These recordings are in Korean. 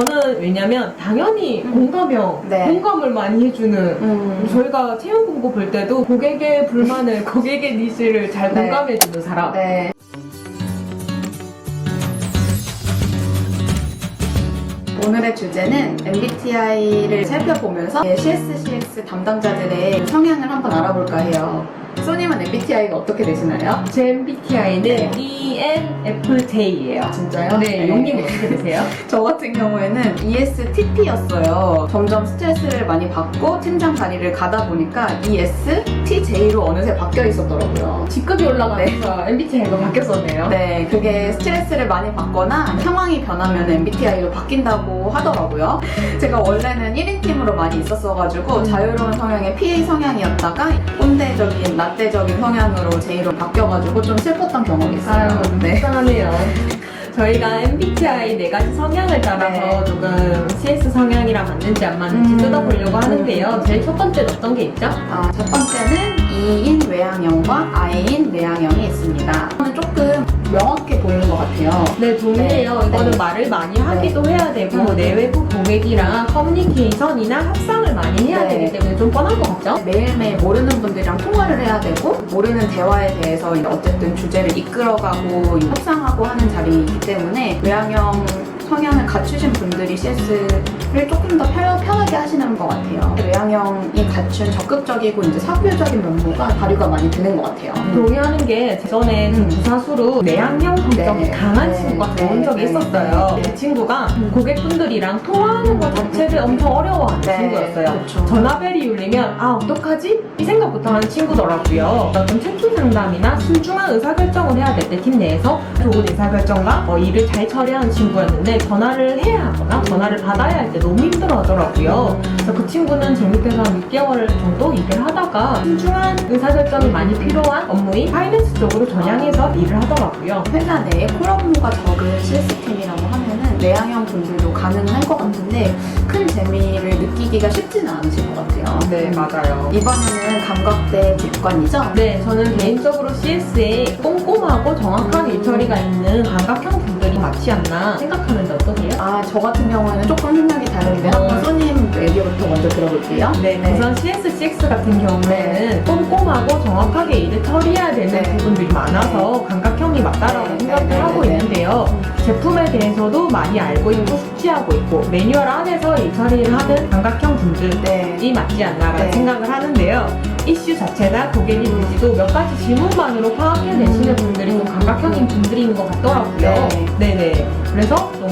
저는 왜냐면 당연히 공감형, 네. 공감을 많이 해주는 저희가 채용 공고 볼 때도 고객의 불만을, 고객의 니즈를 잘 네. 공감해주는 사람. 네. 오늘의 주제는 MBTI를 살펴보면서 CSCX 담당자들의 성향을 한번 알아볼까 해요. 소님은 MBTI가 어떻게 되시나요? 제 MBTI는 네. ENFJ예요. 진짜요? 네, 용님 어떻게 되세요? 저 같은 경우에는 ESTP였어요. 점점 스트레스를 많이 받고 팀장 자리를 가다 보니까 ESTJ로 어느새 바뀌어 있었더라고요. 직급이 올라가면서 MBTI가 바뀌었었네요. 네, 그게 스트레스를 많이 받거나 상황이 변하면 MBTI로 바뀐다고 하더라고요. 제가 원래는 1인 팀으로 많이 있었어가지고 자유로운 성향의 PA 성향이었다가 꼰대적인, 라떼적인 성향으로 J로 바뀌어가지고 좀 슬펐던 경험이 있어요. 네. 속상하네요. 저희가 MBTI 4가지 성향을 따라서 네. 조금 CS 성향이랑 맞는지 안 맞는지 뜯어보려고 하는데요. 제일 첫 번째는 어떤 게 있죠? 첫 번째는 E인 외향형과 I인 내향형이 있습니다. 저는 조금 명확해 보이는 것 같아요. 네, 동의해요. 네. 이거는 네. 말을 많이 하기도 해야 되고 내외부 고객이랑 커뮤니케이션이나 협상을 많이 해야 네. 되기 때문에 좀 뻔한 것 같죠? 매일매일 모르는 분들이랑 통화를 해야 되고 모르는 대화에 대해서 어쨌든 주제를 이끌어가고 협상하고 하는 자리이기 때문에 외향형 성향을 갖추신 분들이 CS를 조금 더 편하게 하시는 것 같아요. 외향형이 갖춘 적극적이고 이제 사교적인 면모가 발휘가 많이 되는 것 같아요. 동의하는 게 전에 부사수로 내향형 성격이 네. 강한 네. 친구가 들어온 네. 적이 네. 있었어요. 네. 그 친구가 고객분들이랑 통화하는 것 자체를 엄청 어려워하는 네. 친구였어요. 그쵸. 전화벨이 울리면 아 어떡하지? 이 생각부터 하는 친구더라고요. 어떤 채팅 상담이나 신중한 의사결정을 해야 될 때 팀 내에서 좋은 의사결정과 일을 잘 처리하는 친구였는데 전화를 해야 하거나 전화를 받아야 할 때 너무 힘들어 하더라고요. 그래서 그 친구는 제 밑에서 한 6개월 정도 일을 하다가 신중한 의사결정이 많이 필요한 업무인 파이낸스 쪽으로 전향해서 일을 하더라고요. 회사 내에 콜 업무가 적은 시스템이라고 하면은 내향형 분들도 가능할 것 같은데 큰 재미를 느끼기가 쉽지는 않으실 것 같아요. 네, 맞아요. 이번에는 감각대 직관이죠? 네, 저는 개인적으로 CS에 꼼꼼하고 정확한 일처리가 있는 감각형 분들이 맞지 않나 생각하는데 어떠세요? 저 같은 경우에는 조금 생각이 다른데 한번 소님 얘기부터 먼저 들어볼게요. 네, 우선 CS6 같은 경우에는 꼼꼼하고 정확하게 일을 처리해야 되는 네. 부분들이 많이 감각형이 맞다라고 네, 생각을 네, 하고 네, 네. 있는데요. 제품에 대해서도 많이 알고 있고 숙지하고 있고 매뉴얼 안에서 일 처리를 하는 감각형 분들이 네. 맞지 않나라는 네. 생각을 하는데요. 이슈 자체나 고객님 의지도 몇 가지 질문만으로 파악해내시는 분들이 좀 감각형인 분들인 것 같더라고요. 네. 네네. 그래서 좀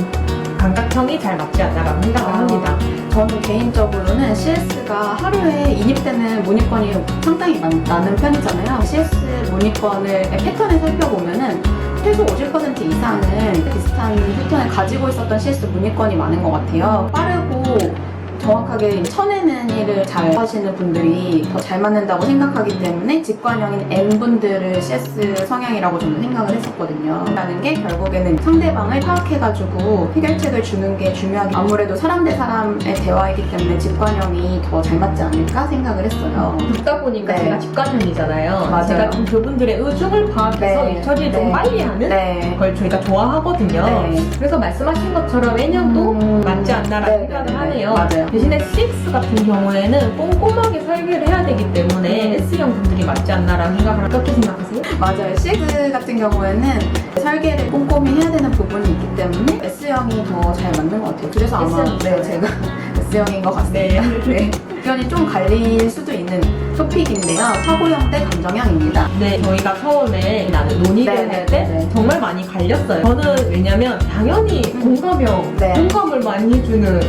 감각형이 잘 맞지 않나라고 생각을 합니다. 저는 개인적으로는 CS가 하루에 인입되는 문의건이 상당히 많은 편이잖아요. CS 문의건을 패턴을 살펴보면은 최소 50% 이상은 비슷한 패턴을 가지고 있었던 CS 문의건이 많은 것 같아요. 빠르고 정확하게 쳐내는 일을 잘 하시는 분들이 더 잘 맞는다고 생각하기 때문에 직관형인 N분들을 CS 성향이라고 저는 생각을 했었거든요. 라는 게 결국에는 상대방을 파악해가지고 해결책을 주는 게 중요하게 아무래도 사람 대 사람의 대화이기 때문에 직관형이 더 잘 맞지 않을까 생각을 했어요. 듣다 보니까 네. 제가 직관형이잖아요. 맞아요. 제가 좀 그분들의 의중을 파악해서 네. 일 처리를 좀 네. 빨리 하는 네. 걸 저희가 좋아하거든요. 네. 그래서 말씀하신 것처럼 N형도 맞지 않나라는 네, 생각을 네, 네. 하네요. 맞아요. 대신에 CX 같은 경우에는 꼼꼼하게 설계를 해야 되기 때문에 S형 분들이 맞지 않나라는 생각을 어떻게 생각하세요? 맞아요. CX 같은 경우에는 설계를 꼼꼼히 해야 되는 부분이 있기 때문에 S형이 더 잘 맞는 것 같아요. 그래서 아마 S형이죠. 제가 S형인 것 같습니다. 네. 의견이 좀 갈릴 수도 있는 토픽인데요. 사고형 대 감정형입니다. 네, 저희가 처음에 나는 논의를 네, 네, 할 때 네. 정말 많이 갈렸어요. 저는 왜냐면 당연히 공감형, 네. 공감을 많이 해주는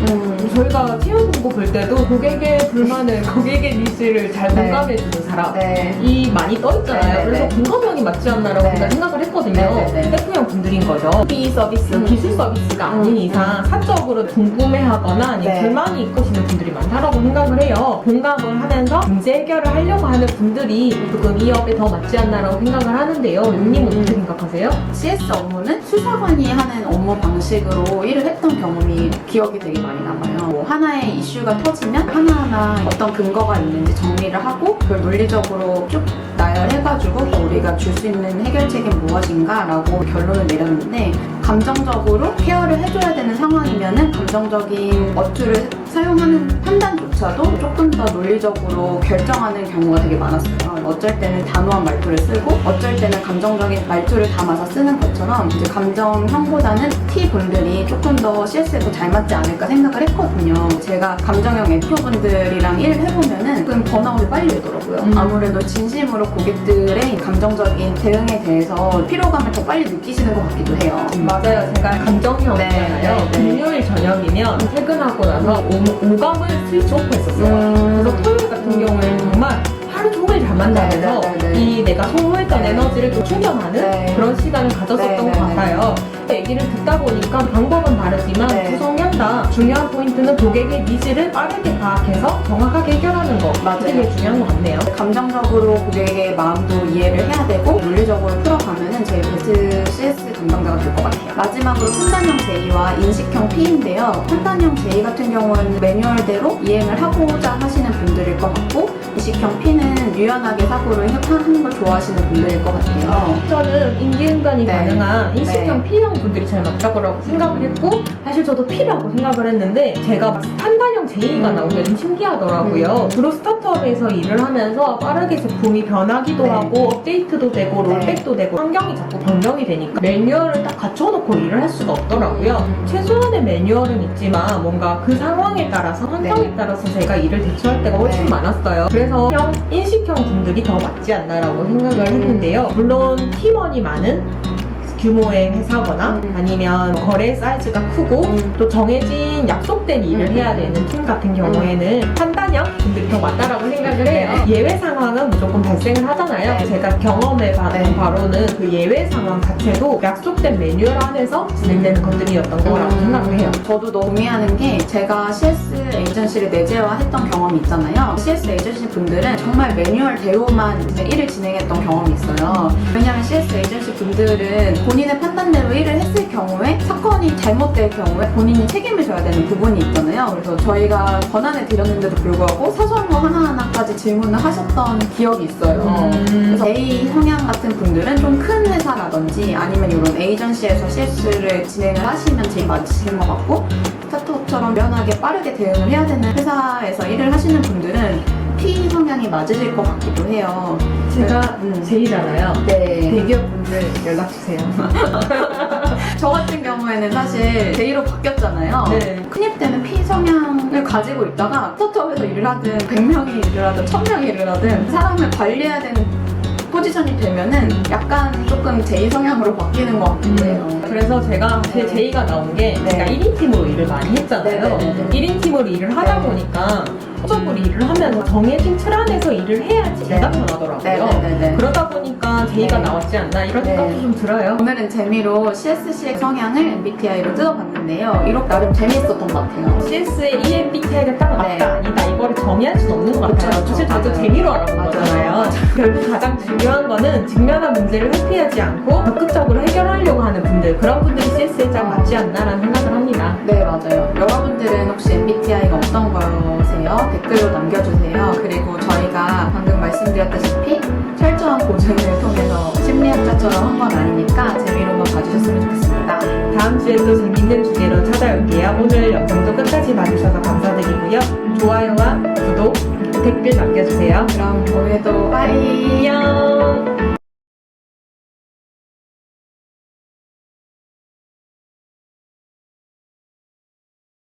저희가 채용 공고 볼 때도 고객의 불만을, 고객의 니즈를 잘 네. 공감해주는 사람 네. 이 많이 떠있잖아요. 네, 네, 그래서 네. 공감형이 맞지 않나라고 네. 제가 생각을 했거든요. 네, 네, 네. F형 분들인 거죠. B 서비스, 기술 서비스가 아닌 이상 사적으로 궁금해하거나 아니면 네. 불만이 있으시는 분들이 많다라고 생각을 해요. 공감을 하면서 문제 해결을 하려고 하는 분들이 조금 이 업에 더 맞지 않나라고 생각을 하는데요. 윤님은 어떻게 생각하세요? CS 업무는 수사관이 하는 업무 방식으로 일을 했던 경험이 기억이 되게 많이 남아요. 뭐 하나의 이슈가 터지면 하나하나 어떤 근거가 있는지 정리를 하고 그걸 논리적으로 쭉 나열해가지고 우리가 줄 수 있는 해결책이 무엇인가라고 결론을 내렸는데, 감정적으로 케어를 해줘야 되는 상황이면은 감정적인 어투를 사용하는 판단조차도 조금 더 논리적으로 결정하는 경우가 되게 많았어요. 어쩔 때는 단호한 말투를 쓰고 어쩔 때는 감정적인 말투를 담아서 쓰는 것처럼 이제 감정형보다는 T분들이 조금 더 CS에 더 잘 맞지 않을까 생각을 했거든요. 제가 감정형 F분들이랑 일을 해보면은 조금 번아웃이 빨리 오더라고요. 아무래도 진심으로 고객들의 감정적인 대응에 대해서 피로감을 더 빨리 느끼시는 것 같기도 해요. 맞아요. 제가 감정형이잖아요. 네. 금요일 저녁이면 퇴근하고 나서 오감을 스위치 오프 했었어요. 그래서 토요일 같은 경우에는 정말 하루 종일 잠만 자면서 이 내가 소모했던 에너지를 좀 충전하는 그런 시간을 가졌었던 것 같아요. 얘기를 듣다 보니까 방법은 다르지만 두 성향 다 중요한 포인트는 고객의 니즈를 빠르게 파악해서 정확하게 해결하는 거. 되게 중요한 것 같네요. 감정적으로 고객의 마음도 이해를 해야 되고 논리적으로 풀어가면은 제일 베스트 CS 담당자가 될 것 같아요. 마지막으로 판단형 J와 인식형 P인데요. 판단형 J 같은 경우는 매뉴얼대로 이행을 하고자 하시는 분들일 것 같고, 인식형 P는 유연하게 사고를 하는 걸 좋아하시는 분들일 것 같아요. 저는 인기응변이 가능한 인식형 P형 분들이 잘 맞다고 생각을 했고, 사실 저도 P라고 생각을 했는데 제가 판단형 J가 나온 게 좀 신기하더라고요. 주로 스타트업에서 일을 하면서 빠르게 제품이 변하기도 하고 업데이트도 되고 롤백도 되고 환경이 자꾸 변경이 되니까 매뉴얼을 딱 갖춰놓고 일을 할 수가 없더라고요. 최소한의 매뉴얼은 있지만 뭔가 그 상황에 따라서 환경에 따라서 제가 일을 대처할 때가 훨씬 많았어요. 그래서 인식형 분들이 더 맞지 않나라고 생각을 했는데요. 물론 팀원이 많은 규모의 회사거나 아니면 거래 사이즈가 크고 또 정해진 약속된 일을 해야 되는 팀 같은 경우에는 판단형 분들이 더 맞다라고 생각을 해요. 예외 상황은 무조건 발생을 하잖아요. 제가 경험해 봐는 바로는 그 예외 상황 자체도 약속된 매뉴얼 안에서 진행되는 것들이었던 거라고 생각을 해요. 저도 너무 동의하는 게, 제가 CS 에이전시를 내재화했던 경험이 있잖아요. CS 에이전시 분들은 정말 매뉴얼대로만 일을 진행했던 경험이 있어요. 왜냐하면 CS 에이전시 분들은 본인의 판단대로 일을 했을 경우에 사건이 잘못될 경우에 본인이 책임을 져야 되는 부분이 있잖아요. 그래서 저희가 권한을 드렸는데도 불구하고 사소한 거 하나하나까지 질문을 하셨던 기억이 있어요. 그래서 A 성향 같은 분들은 좀 큰 회사라든지 아니면 이런 에이전시에서 CS를 진행을 하시면 제일 맞으시는 것 같고, 스타트업처럼 유연하게 빠르게 대응을 해야 되는 회사에서 일을 하시는 분들은 P 성향이 맞으실 것 같기도 해요. 제가 J잖아요. 네. 대기업분들 연락주세요. 저 같은 경우에는 사실 J로 바뀌었잖아요. 네. 신입 때는 P 성향을 가지고 있다가 스타트업에서 일을 하든 100명이 일을 하든 1000명이 일을 하든 사람을 관리해야 되는 포지션이 되면은 약간 조금 J 성향으로 바뀌는 것 같기도 해요. 그래서 제가 제 J가 나온 게 제가 1인 팀으로 일을 많이 했잖아요. 1인 팀으로 일을 하다 보니까 적으로 일을 하면서 정해진 틀 안에서 일을 해야지 내가 편하더라고요. 그러다 보니까 J가 나왔지 않나 이런 생각도 좀 들어요. 오늘은 재미로 CSC 성향을 MBTI로 뜯어봤는데요. 이렇게 나름 재미있었던 것 같아요. CS의 EMBTI가 딱 맞다 아니다 이거를 정의할 수는 없는 것 같아요. 사실 저도 재미로 알아본 거잖아요. 결국 가장 중요한 거는 직면한 문제를 회피하지 않고 적극적으로 해결하려고 하는 분들, 그런 분들이 CS에 딱 맞지 않나라는 생각을 합니다. 네, 맞아요. 여러분들은 혹시 MBTI가 어떤 거세요? 댓글로 남겨주세요. 그리고 저희가 방금 말씀드렸다시피 철저한 고증을 통해서 심리학자처럼 한 건 아니니까 재미로만 봐주셨으면 좋겠습니다. 다음 주에 또 재밌는 주제로 찾아올게요. 오늘 영상도 끝까지 봐주셔서 감사드리고요. 좋아요와 구독, 댓글 남겨주세요. 그럼 오늘도 빠이! 안녕!